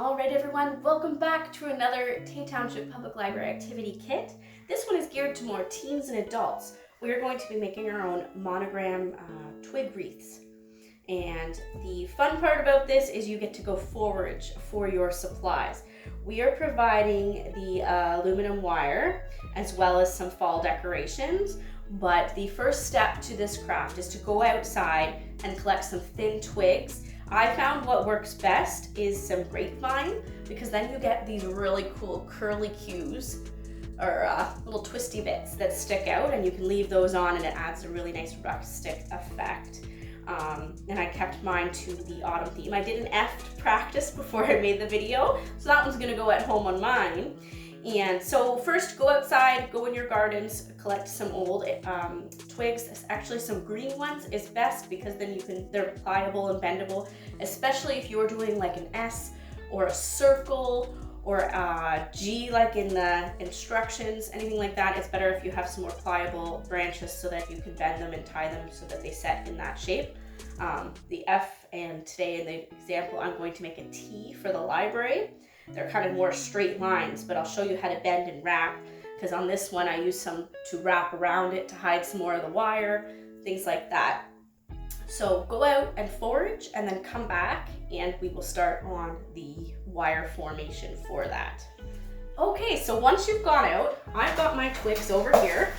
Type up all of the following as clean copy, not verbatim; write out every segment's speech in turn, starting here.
All right, everyone, welcome back to another Tay Township Public Library activity kit. This one is geared to more teens and adults. We are going to be making our own monogram twig wreaths. And the fun part about this is you get to go forage for your supplies. We are providing the aluminum wire as well as some fall decorations, but the first step to this craft is to go outside and collect some thin twigs. I found what works best is some grapevine, because then you get these really cool curly cues or little twisty bits that stick out, and you can leave those on and it adds a really nice rustic effect. And I kept mine to the autumn theme. I did an F practice before I made the video, so that one's gonna go at home on mine. And so first, go outside, go in your gardens, collect some old twigs. Actually, some green ones is best because then they're pliable and bendable, especially if you're doing like an S or a circle or a G like in the instructions, anything like that. It's better if you have some more pliable branches so that you can bend them and tie them so that they set in that shape. The F, and today in the example, I'm going to make a T for the library. They're kind of more straight lines, but I'll show you how to bend and wrap, because on this one I use some to wrap around it to hide some more of the wire, things like that. So go out and forage and then come back and we will start on the wire formation for that. Okay, so once you've gone out, I've got my twigs over here.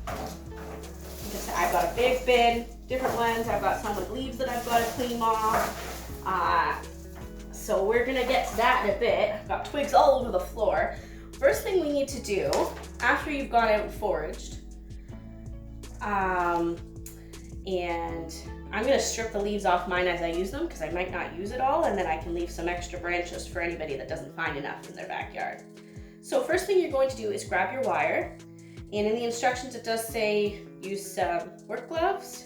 I've got a big bin, different ones. I've got some with leaves that I've got to clean off. So we're gonna get to that in a bit. I've got twigs all over the floor. First thing we need to do, after you've gone out and foraged, and I'm gonna strip the leaves off mine as I use them, because I might not use it all, and then I can leave some extra branches for anybody that doesn't find enough in their backyard. So first thing you're going to do is grab your wire, and in the instructions it does say use some work gloves.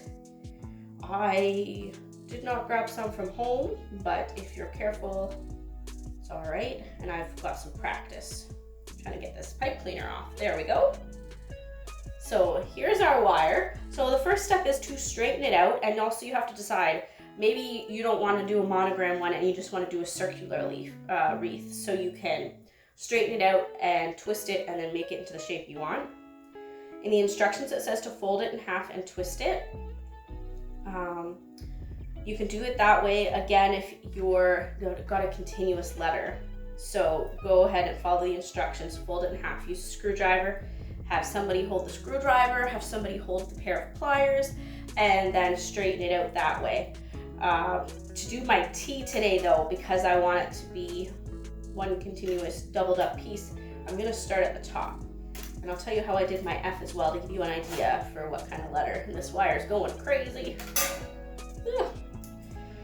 I did not grab some from home, but if you're careful, it's all right. And I've got some practice. I'm trying to get this pipe cleaner off. There we go. So here's our wire. So the first step is to straighten it out, and also you have to decide, maybe you don't want to do a monogram one and you just want to do a circular wreath. So you can straighten it out and twist it and then make it into the shape you want. In the instructions it says to fold it in half and twist it. You can do it that way, again, if you're got a continuous letter. So go ahead and follow the instructions, fold it in half, use a screwdriver, have somebody hold the screwdriver, have somebody hold the pair of pliers, and then straighten it out that way. To do my T today though, because I want it to be one continuous doubled up piece, I'm gonna start at the top. And I'll tell you how I did my F as well to give you an idea for what kind of letter. And this wire is going crazy. Ugh.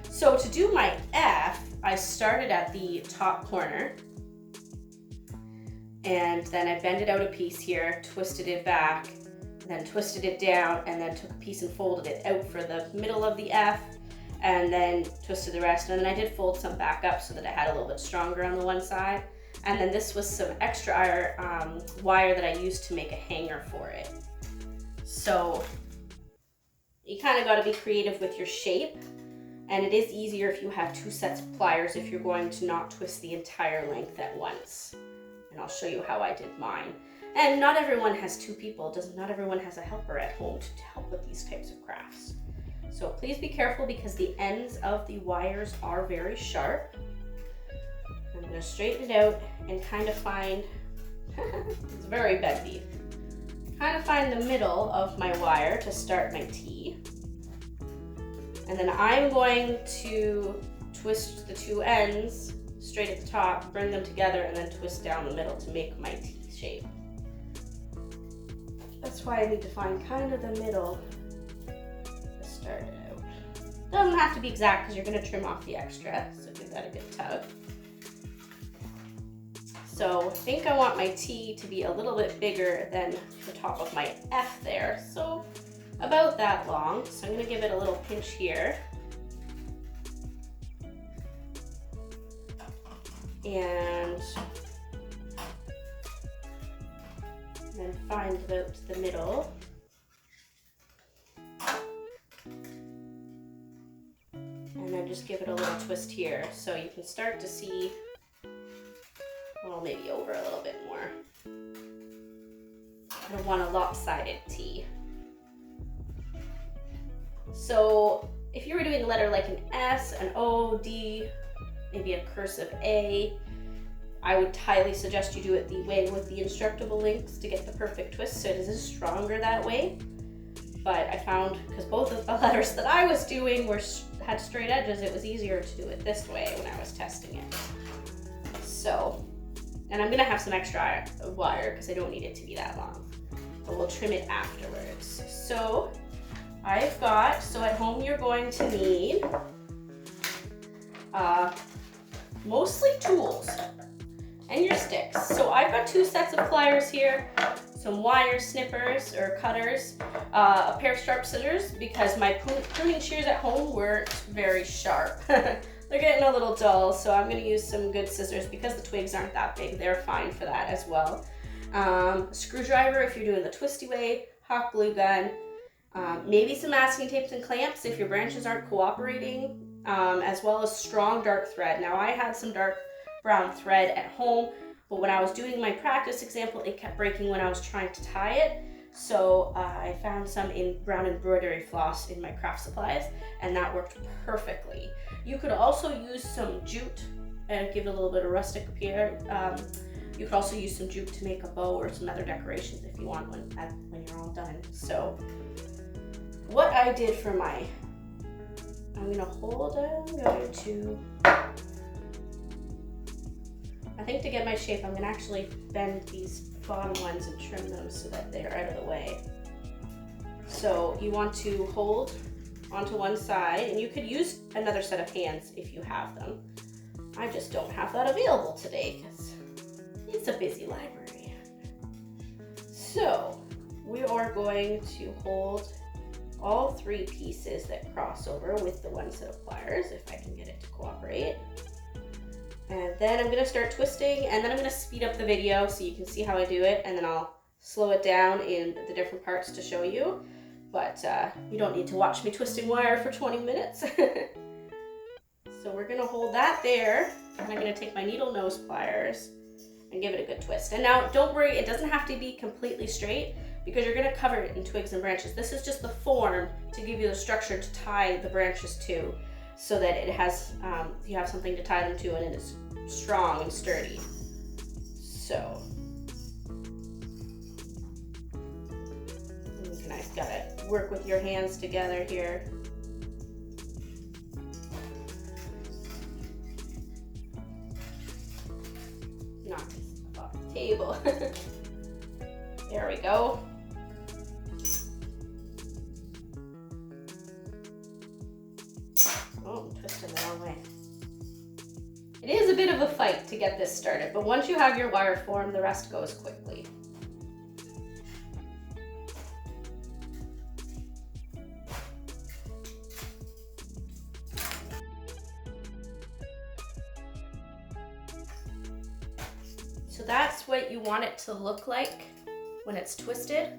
So to do my F, I started at the top corner, and then I bended out a piece here, twisted it back, then twisted it down, and then took a piece and folded it out for the middle of the F, and then twisted the rest. And then I did fold some back up so that I had a little bit stronger on the one side. And then this was some extra wire that I used to make a hanger for it. So you kind of got to be creative with your shape. And it is easier if you have two sets of pliers if you're going to not twist the entire length at once. And I'll show you how I did mine. And not everyone has two people. Not everyone has a helper at home to help with these types of crafts. So please be careful because the ends of the wires are very sharp. I'm going to straighten it out and kind of find, it's very bendy, kind of find the middle of my wire to start my T. And then I'm going to twist the two ends straight at the top, bring them together, and then twist down the middle to make my T shape. That's why I need to find kind of the middle to start it out. Doesn't have to be exact because you're going to trim off the extra, so give that a good tug. So I think I want my T to be a little bit bigger than the top of my F there. So about that long. So I'm going to give it a little pinch here. And then find about the middle. And then just give it a little twist twist here, so you can start to see, well, maybe over a little bit more. I don't want a lopsided T. So if you were doing a letter like an S, an O, D, maybe a cursive A, I would highly suggest you do it the way with the instructable links to get the perfect twist, so it is stronger that way. But I found, because both of the letters that I was doing had straight edges, it was easier to do it this way when I was testing it. So, and I'm gonna have some extra wire because I don't need it to be that long, but we'll trim it afterwards. So I've got, so at home you're going to need mostly tools and your sticks. So I've got 2 sets of pliers here, some wire snippers or cutters, a pair of sharp scissors because my pruning shears at home weren't very sharp. They're getting a little dull, so I'm going to use some good scissors because the twigs aren't that big. They're fine for that as well. Screwdriver if you're doing the twisty way, hot glue gun, maybe some masking tapes and clamps if your branches aren't cooperating, as well as strong dark thread. Now I had some dark brown thread at home, but when I was doing my practice example, it kept breaking when I was trying to tie it. So I found some in brown embroidery floss in my craft supplies, and that worked perfectly. You could also use some jute and give it a little bit of rustic appear. You could also use some jute to make a bow or some other decorations if you want when you're all done. So what I did for my, I'm going to, I think to get my shape, I'm going to actually bend these bottom ones and trim them so that they're out of the way. So you want to hold onto one side, and you could use another set of hands if you have them. I just don't have that available today because it's a busy library. So we are going to hold all 3 pieces that cross over with the 1 set of pliers, if I can get it to cooperate. And then I'm gonna start twisting, and then I'm gonna speed up the video so you can see how I do it, and then I'll slow it down in the different parts to show you. But you don't need to watch me twisting wire for 20 minutes. So we're gonna hold that there, and I'm gonna take my needle nose pliers and give it a good twist. And now don't worry, it doesn't have to be completely straight because you're gonna cover it in twigs and branches. This is just the form to give you the structure to tie the branches to, so that it has, you have something to tie them to and it is strong and sturdy. So, you can, I've got to work with your hands together here. Knock this off the table. There we go. Oh, I'm twisting the wrong way. It is a bit of a fight to get this started, but once you have your wire form, the rest goes quickly. So that's what you want it to look like when it's twisted,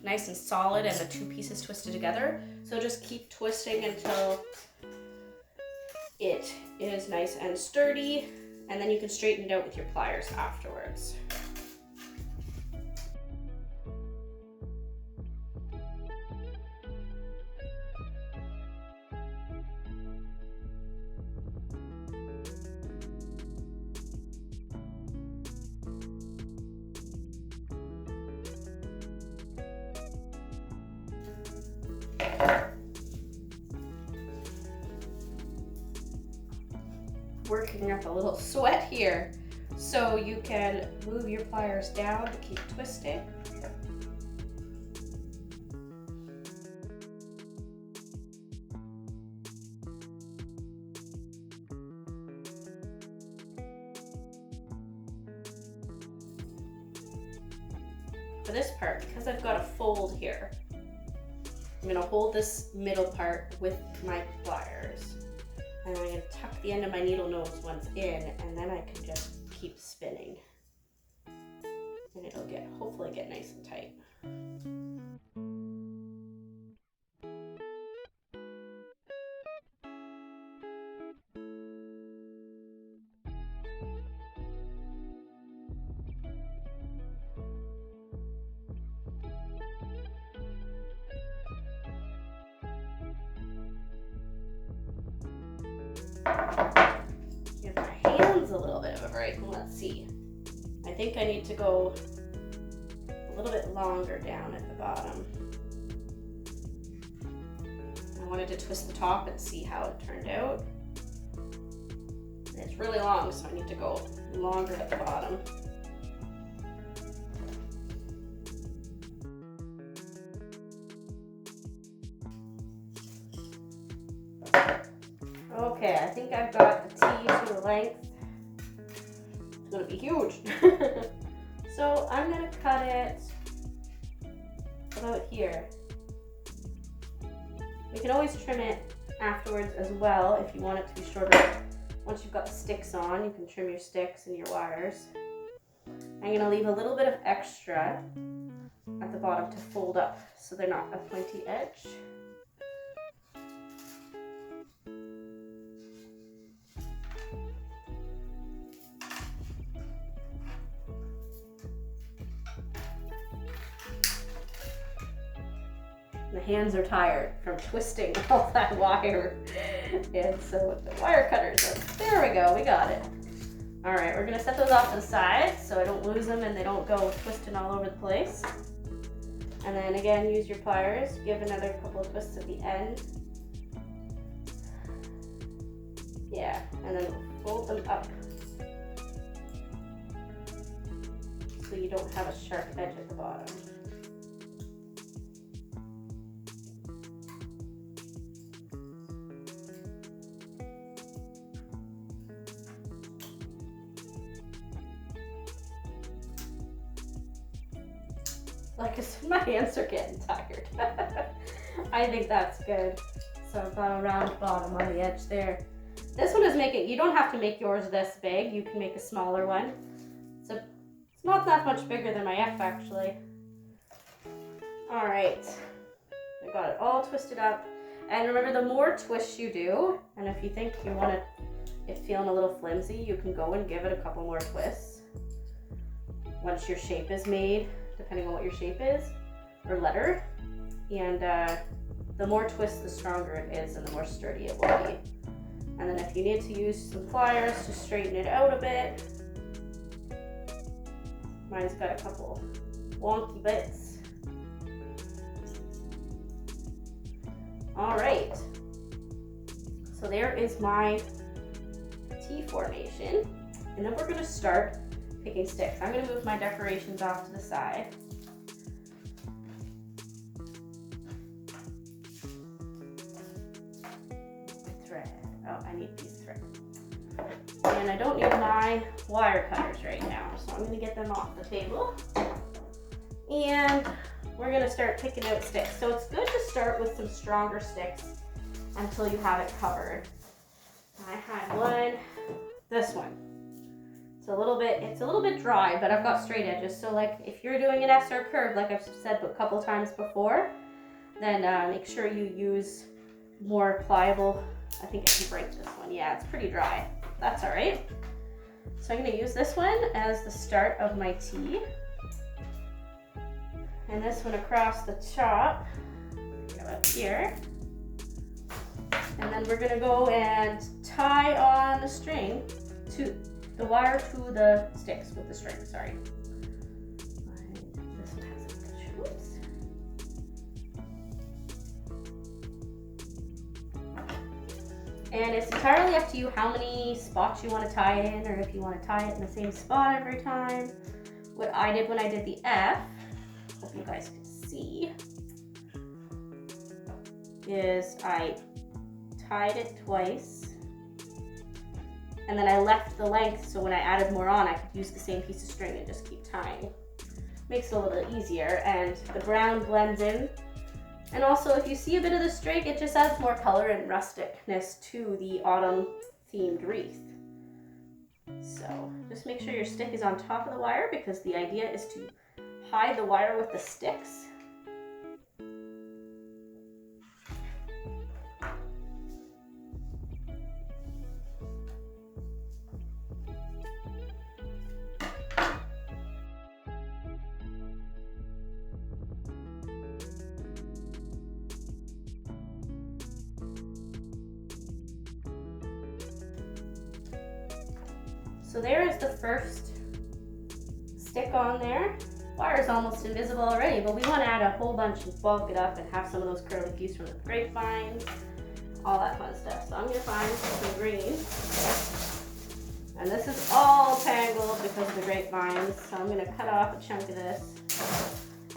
nice and solid and the 2 pieces twisted together. So just keep twisting until it is nice and sturdy, and then you can straighten it out with your pliers afterwards. Working up a little sweat here, so you can move your pliers down to keep twisting. For this part, because I've got a fold here, I'm going to hold this middle part with my pliers. And I'm going to tuck the end of my needle nose ones in, and then I can just keep spinning. And it'll hopefully get nice and tight. stripe, and let's see. I think I need to go a little bit longer down at the bottom. I wanted to twist the top and see how it turned out. It's really long, so I need to go longer at the bottom. Okay, I think I've got the T to the length. It's gonna be huge. So I'm gonna cut it about here. We can always trim it afterwards as well if you want it to be shorter. Once you've got the sticks on, you can trim your sticks and your wires. I'm gonna leave a little bit of extra at the bottom to fold up so they're not a pointy edge. The hands are tired from twisting all that wire. And so the wire cutters are, there we go, we got it. All right, we're gonna set those off to the side so I don't lose them and they don't go twisting all over the place. And then again, use your pliers, give another couple of twists at the end. Yeah, and then fold them up so you don't have a sharp edge at the bottom. Like I said, my hands are getting tired. I think that's good. So I've got a round bottom on the edge there. This one is making, you don't have to make yours this big. You can make a smaller one. So it's not that much bigger than my F actually. All right, I got it all twisted up. And remember, the more twists you do, and if you think you want it feeling a little flimsy, you can go and give it a couple more twists. Once your shape is made, depending on what your shape is, or letter. And the more twists, the stronger it is and the more sturdy it will be. And then if you need to use some pliers to straighten it out a bit, mine's got a couple wonky bits. All right, so there is my T formation. And then we're gonna start picking sticks. I'm going to move my decorations off to the side. My thread. Oh, I need these threads. And I don't need my wire cutters right now, so I'm going to get them off the table. And we're going to start picking out sticks. So it's good to start with some stronger sticks until you have it covered. I had one, this one. It's a little bit dry, but I've got straight edges. So like if you're doing an S or curve, like I've said a couple times before, then make sure you use more pliable. I think I can break this one. Yeah, it's pretty dry. That's all right. So I'm gonna use this one as the start of my T. And this one across the top, go up here. And then we're gonna go and tie on the string to the wire to the sticks with the string, sorry. This one has a choice. And it's entirely up to you how many spots you want to tie it in, or if you want to tie it in the same spot every time. What I did when I did the F, hope you guys can see, is I tied it twice. And then I left the length, so when I added more on, I could use the same piece of string and just keep tying. Makes it a little bit easier, and the brown blends in. And also, if you see a bit of the string, it just adds more color and rusticness to the autumn-themed wreath. So just make sure your stick is on top of the wire, because the idea is to hide the wire with the sticks. So there is the first stick on there. Wire is almost invisible already, but we want to add a whole bunch and bulk it up and have some of those curlicues from the grapevines, all that fun stuff. So I'm going to find some green. And this is all tangled because of the grapevines, so I'm going to cut off a chunk of this.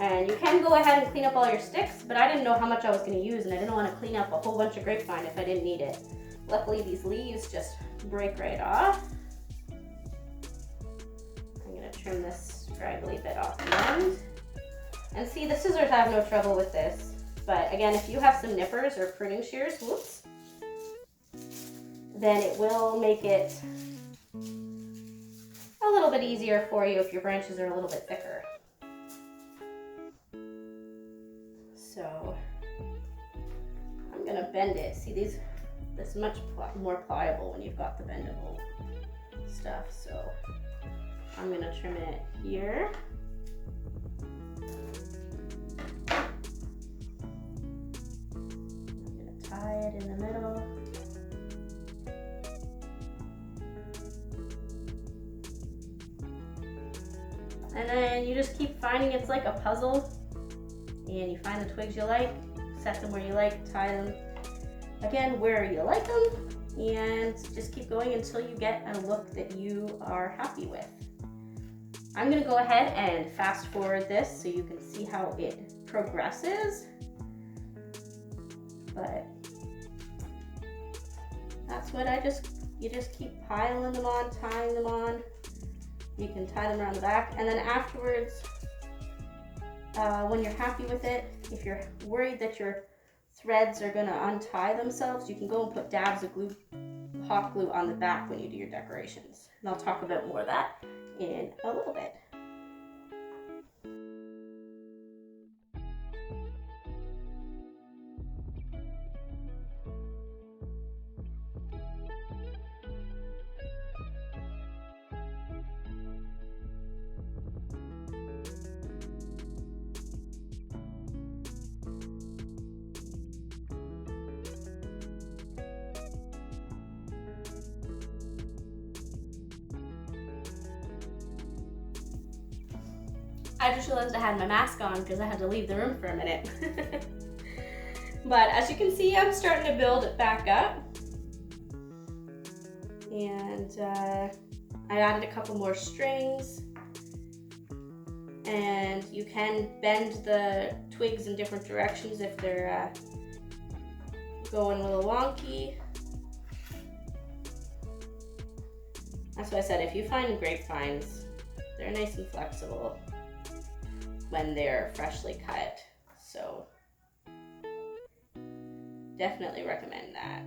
And you can go ahead and clean up all your sticks, but I didn't know how much I was going to use, and I didn't want to clean up a whole bunch of grapevine if I didn't need it. Luckily, these leaves just break right off. I'm going to trim this scraggly bit off the end. And see, the scissors have no trouble with this. But again, if you have some nippers or pruning shears, whoops, then it will make it a little bit easier for you if your branches are a little bit thicker. So I'm gonna bend it. See, this is much more pliable when you've got the bendable stuff. So I'm gonna trim it here. I'm gonna tie it in the middle. And then you just keep finding, it's like a puzzle, and you find the twigs you like, set them where you like, tie them again where you like them, and just keep going until you get a look that you are happy with. I'm gonna go ahead and fast forward this so you can see how it progresses. But that's what you just keep piling them on, tying them on. You can tie them around the back, and then afterwards, when you're happy with it, if you're worried that your threads are gonna untie themselves, you can go and put dabs of glue, hot glue on the back when you do your decorations. And I'll talk about more of that in a little bit. I just realized I had my mask on because I had to leave the room for a minute. But as you can see, I'm starting to build it back up. And I added a couple more strings. And you can bend the twigs in different directions if they're going a little wonky. That's why I said, if you find grapevines, they're nice and flexible when they're freshly cut, so definitely recommend that.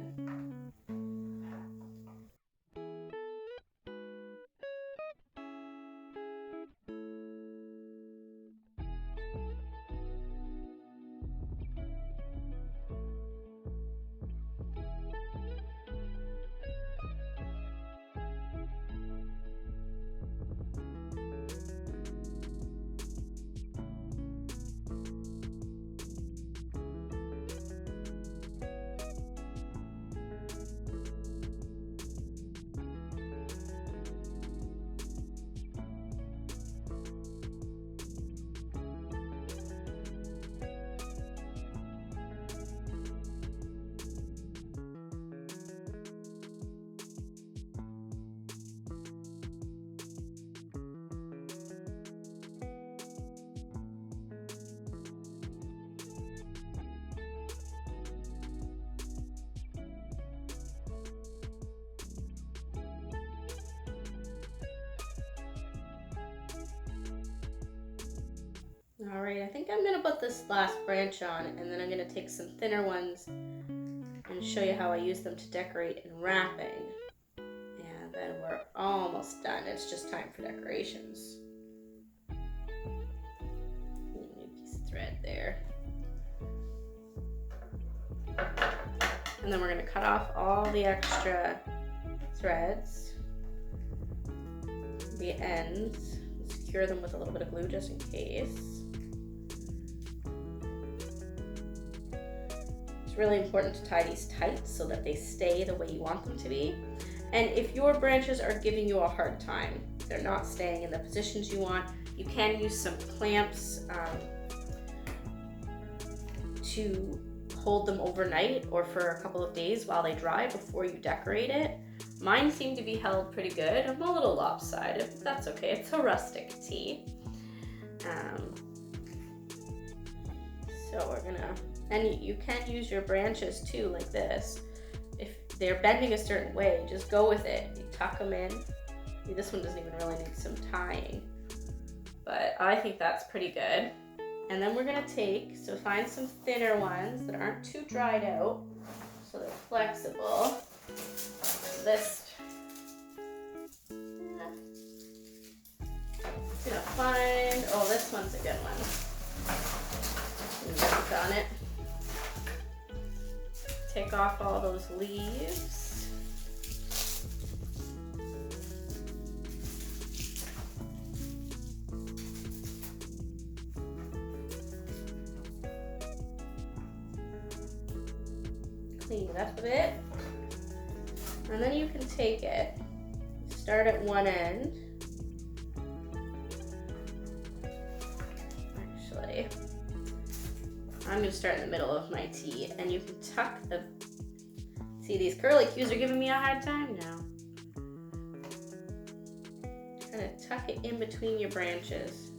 All right, I think I'm gonna put this last branch on, and then I'm gonna take some thinner ones and show you how I use them to decorate in wrapping. And then we're almost done. It's just time for decorations. New piece of thread there. And then we're gonna cut off all the extra threads, the ends, secure them with a little bit of glue just in case. It's really important to tie these tight so that they stay the way you want them to be. And if your branches are giving you a hard time, they're not staying in the positions you want, you can use some clamps to hold them overnight or for a couple of days while they dry before you decorate it. Mine seem to be held pretty good. I'm a little lopsided, but that's okay. It's a rustic tea. So we're gonna, and you can use your branches too, like this. If they're bending a certain way, just go with it. You tuck them in. This one doesn't even really need some tying, but I think that's pretty good. And then we're gonna find some thinner ones that aren't too dried out, so they're flexible. This, gonna find, oh, this one's a good one. Work on it. Take off all those leaves. Clean it up a bit. And then you can take it, start at one end. Actually, I'm gonna start in the middle of my tea, and you can tuck the, see these curly cues are giving me a hard time now. Kind of tuck it in between your branches.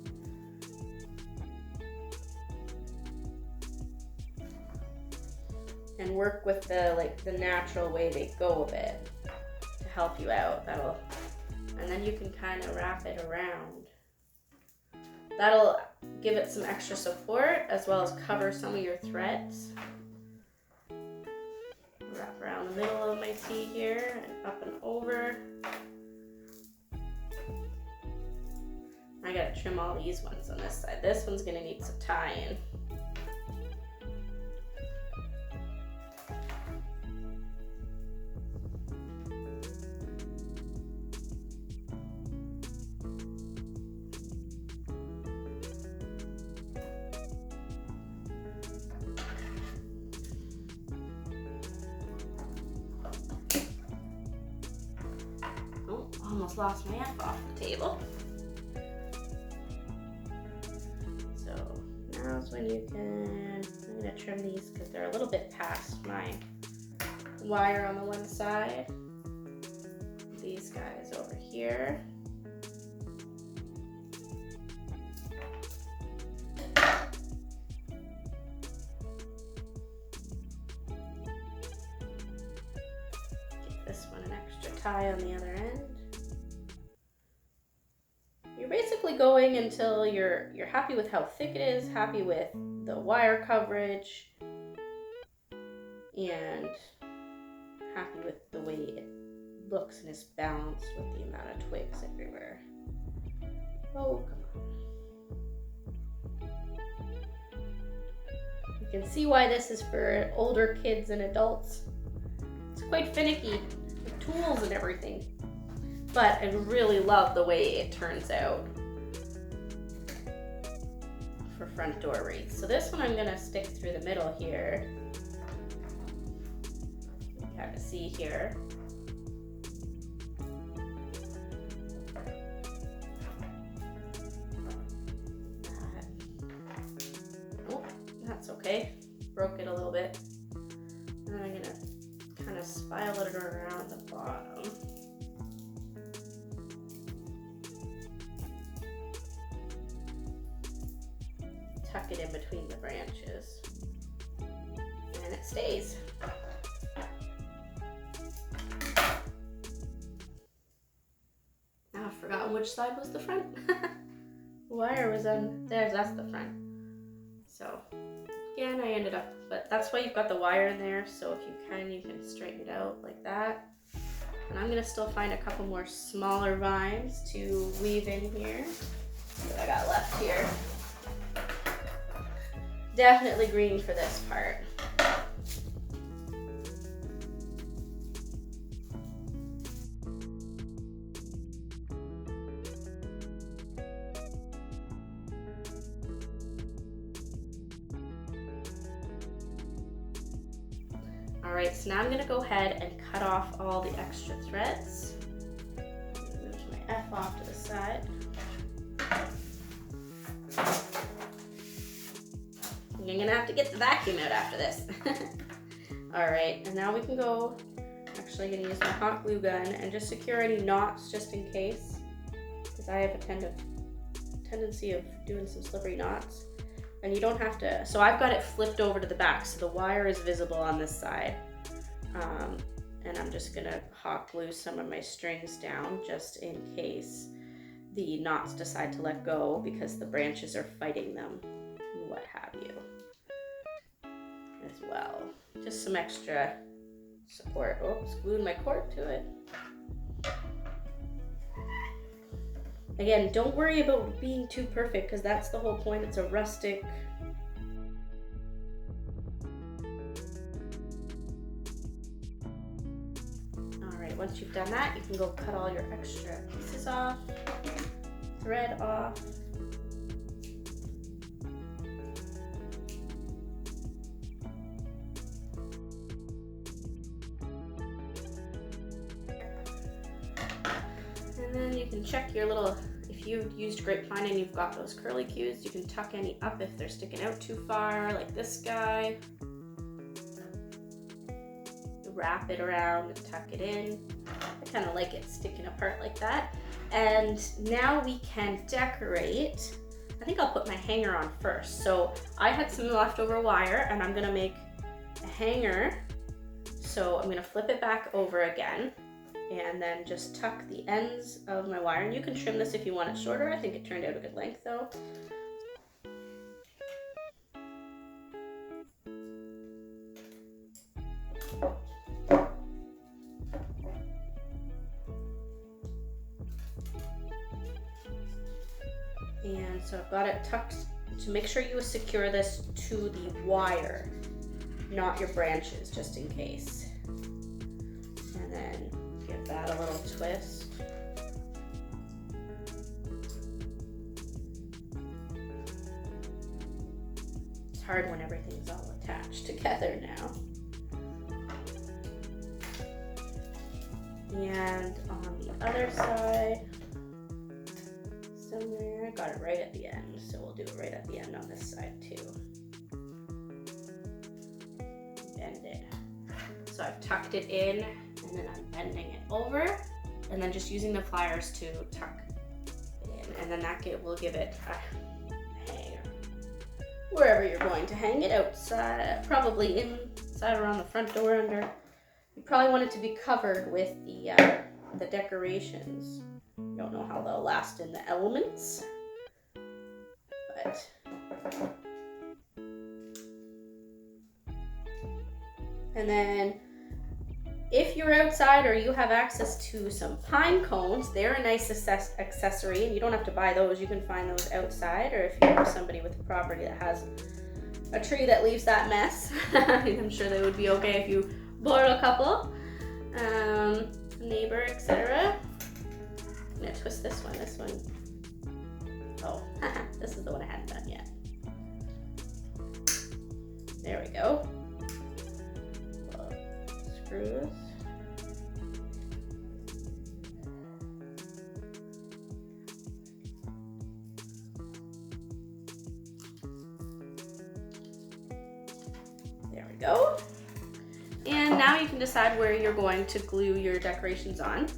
And work with the natural way they go a bit to help you out. And then you can kind of wrap it around. That'll give it some extra support as well as cover some of your threads. Wrap around the middle of my tea here and up and over. I gotta trim all these ones on this side. This one's gonna need some tie-in. Almost lost my F off the table. So now's when you can, I'm gonna trim these because they're a little bit past my wire on the one side. These guys over here. Give this one an extra tie on the other end. You're basically going until you're happy with how thick it is, happy with the wire coverage, and happy with the way it looks and is balanced with the amount of twigs everywhere. Oh, come on. You can see why this is for older kids and adults. It's quite finicky with tools and everything. But I really love the way it turns out for front door wreaths. So this one I'm gonna stick through the middle here. You can kind of see here. Oh, that's okay. Broke it a little bit. And I'm gonna kind of spiral it around the bottom. Tuck it in between the branches, and it stays. Now I've forgotten which side was the front. Wire was on there, that's the front. So again, I ended up, but that's why you've got the wire in there, so if you can straighten it out like that. And I'm gonna still find a couple more smaller vines to weave in here that I got left here. Definitely green for this part. All right, so now I'm gonna go ahead and cut off all the extra threads. Move my F off to the side. You're gonna have to get the vacuum out after this. All right, and now we can go, actually gonna use my hot glue gun and just secure any knots just in case, because I have a tendency of doing some slippery knots. And you don't have to, so I've got it flipped over to the back so the wire is visible on this side. And I'm just gonna hot glue some of my strings down just in case the knots decide to let go because the branches are fighting them, what have you, as well. Just some extra support. Oops, glued my cord to it. Again, don't worry about being too perfect because that's the whole point. It's a rustic. All right, once you've done that, you can go cut all your extra pieces off, thread off. And then you can check your little, if you used grapevine and you've got those curly cues, you can tuck any up if they're sticking out too far, like this guy. Wrap it around and tuck it in. I kind of like it sticking apart like that. And now we can decorate. I think I'll put my hanger on first. So I had some leftover wire and I'm gonna make a hanger. So I'm gonna flip it back over again and then just tuck the ends of my wire. And you can trim this if you want it shorter. I think it turned out a good length though. And so I've got it tucked to make sure you secure this to the wire, not your branches, just in case. And then give that a little twist. It's hard when everything's all attached together now. And on the other side, somewhere, I got it right at the end, so we'll do it right at the end on this side too. Bend it. So I've tucked it in, and then I'm bending it over, and then just using the pliers to tuck it in, and then that will give it a hanger. Wherever you're going to hang it, outside, probably inside around the front door under. You probably want it to be covered with the decorations. Don't know how they'll last in the elements, but and then if you're outside or you have access to some pine cones, they're a nice accessory, and you don't have to buy those. You can find those outside, or if you have somebody with a property that has a tree that leaves that mess, I'm sure they would be okay if you borrow a couple, neighbor, etc. I'm gonna twist this one. Oh, this is the one I hadn't done yet. There we go. Screws. There we go. And now you can decide where you're going to glue your decorations on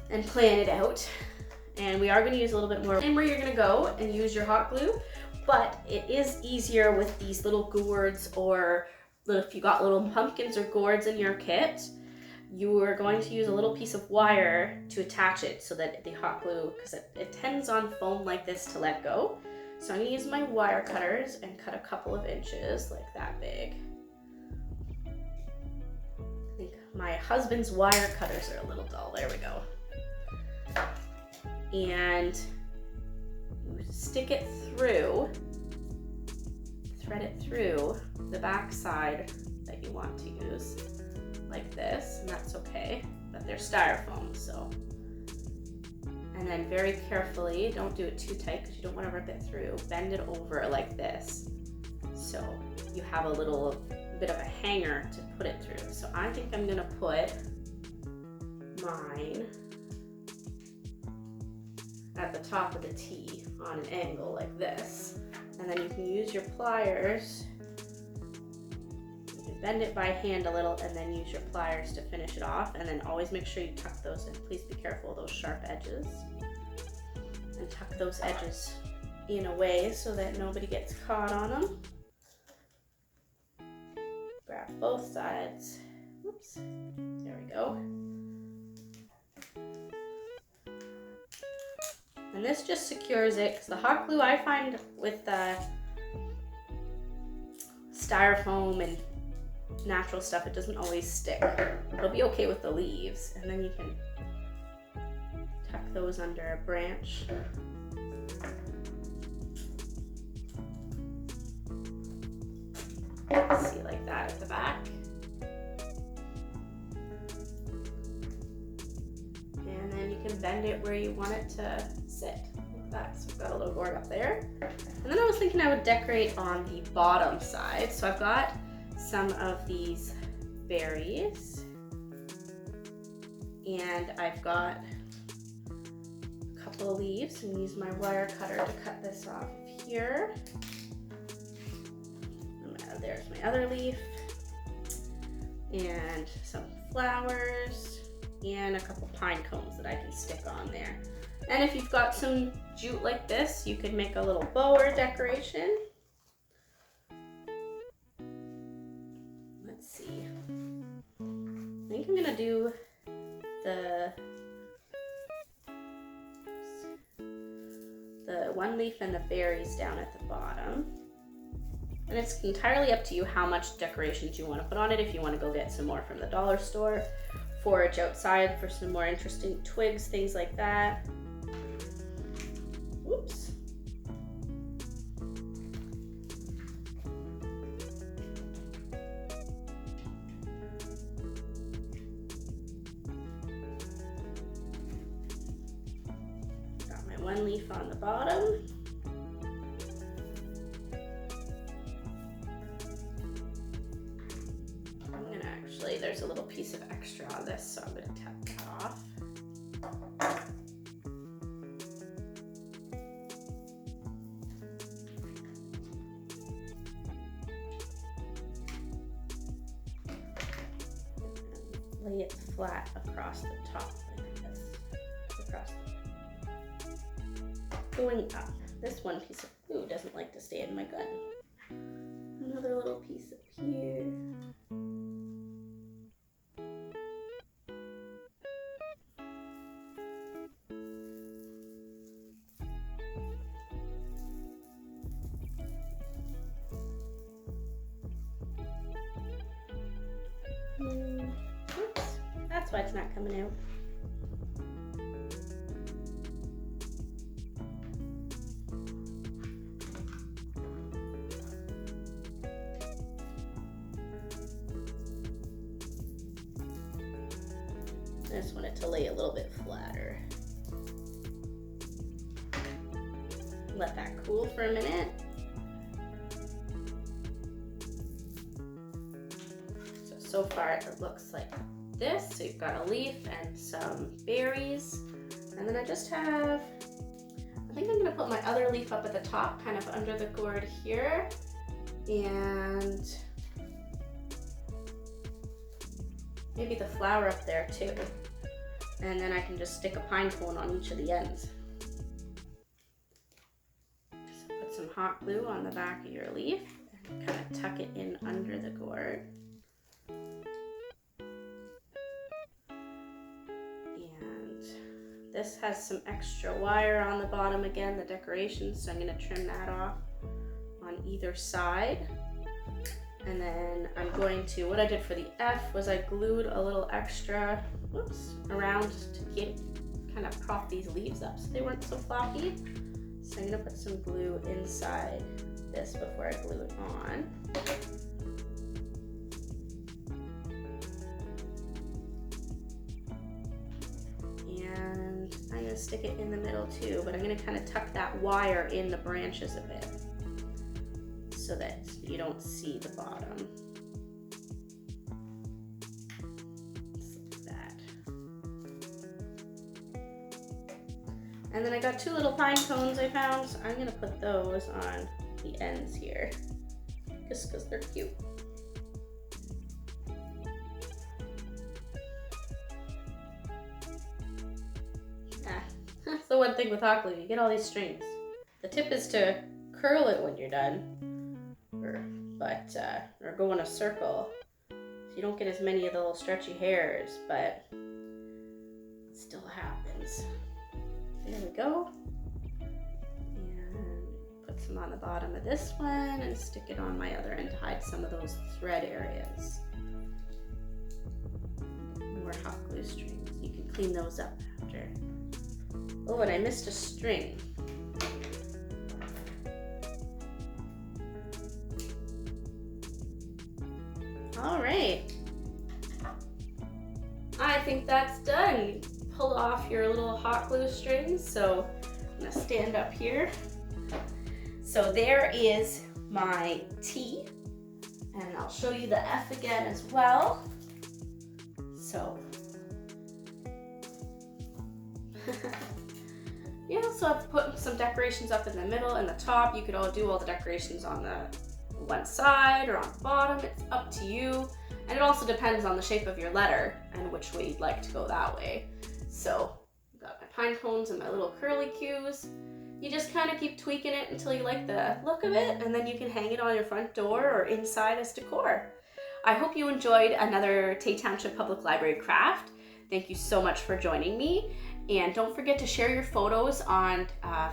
and plan it out. And we are going to use a little bit more and where you're going to go and use your hot glue, but it is easier with these little gourds, or if you got little pumpkins or gourds in your kit, you are going to use a little piece of wire to attach it so that the hot glue, because it tends on foam like this to let go. So I'm going to use my wire cutters and cut a couple of inches, like that big. I think my husband's wire cutters are a little dull. There we go. And you stick it through, thread it through the back side that you want to use, like this, and that's okay, but they're styrofoam, so. And then very carefully, don't do it too tight because you don't want to rip it through, bend it over like this. So you have a bit bit of a hanger to put it through. So I think I'm gonna put mine at the top of the T on an angle like this. And then you can use your pliers. You can bend it by hand a little and then use your pliers to finish it off. And then always make sure you tuck those in. Please be careful of those sharp edges. And tuck those edges in a way so that nobody gets caught on them. Grab both sides. Whoops. There we go. And this just secures it, because the hot glue I find with styrofoam and natural stuff, it doesn't always stick. It'll be okay with the leaves. And then you can tuck those under a branch. See, like that at the back. And then you can bend it where you want it to sit, like that. So I've got a little gourd up there. And then I was thinking I would decorate on the bottom side. So I've got some of these berries. And I've got a couple of leaves. I'm gonna use my wire cutter to cut this off of here. There's my other leaf, and some flowers, and a couple pine cones that I can stick on there. And if you've got some jute like this, you could make a little bow or decoration. Let's see. I think I'm gonna do the one leaf and the berries down at the bottom. And it's entirely up to you how much decorations you want to put on it. If you want to go get some more from the dollar store, forage outside for some more interesting twigs, things like that. Whoops. Got my one leaf on the bottom. There's a little piece of extra on this, so I'm going to tap that off. And lay it flat across the top like this. Across the going up. This one piece of glue doesn't like to stay in my gun. Another little piece up here. Oops, that's why it's not coming out. I just want it to lay a little bit flatter. Let that cool for a minute. So far it looks like this. So you've got a leaf and some berries. And then I just have, I think I'm gonna put my other leaf up at the top, kind of under the gourd here. And maybe the flower up there too. And then I can just stick a pine cone on each of the ends. So put some hot glue on the back of your leaf and kind of tuck it in under the gourd. This has some extra wire on the bottom again, the decorations, so I'm going to trim that off on either side. And then I'm going to, what I did for the F was I glued a little extra, whoops, around to kind of prop these leaves up so they weren't so floppy. So I'm going to put some glue inside this before I glue it on. I'm going to stick it in the middle too, but I'm going to kind of tuck that wire in the branches a bit so that you don't see the bottom. And then I got 2 little pine cones I found, so I'm gonna put those on the ends here, just because they're cute. That's the one thing with hot glue, you get all these strings. The tip is to curl it when you're done, or go in a circle, so you don't get as many of the little stretchy hairs, but it still happens. There we go. And put some on the bottom of this one and stick it on my other end to hide some of those thread areas. More hot glue strings. You can clean those up after. Oh, and I missed a string. All right. I think that's done. Pull off your little hot glue strings. So I'm gonna stand up here. So there is my T, and I'll show you the F again as well. So yeah, so I've put some decorations up in the middle and the top. You could all do all the decorations on the one side or on the bottom. It's up to you. And it also depends on the shape of your letter and which way you'd like to go that way. So I've got my pine cones and my little curly cues. You just kind of keep tweaking it until you like the look of it, and then you can hang it on your front door or inside as decor. I hope you enjoyed another Tay Township Public Library craft. Thank you so much for joining me. And don't forget to share your photos on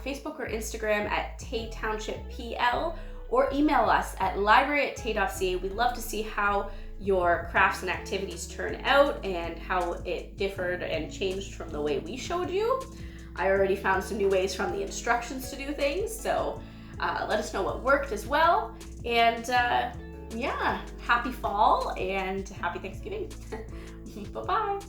Facebook or Instagram at Tay Township PL, or email us at library@tay.ca. We'd love to see how your crafts and activities turn out and how it differed and changed from the way we showed you. I already found some new ways from the instructions to do things, so let us know what worked as well. And yeah, happy fall and happy Thanksgiving. Bye-bye.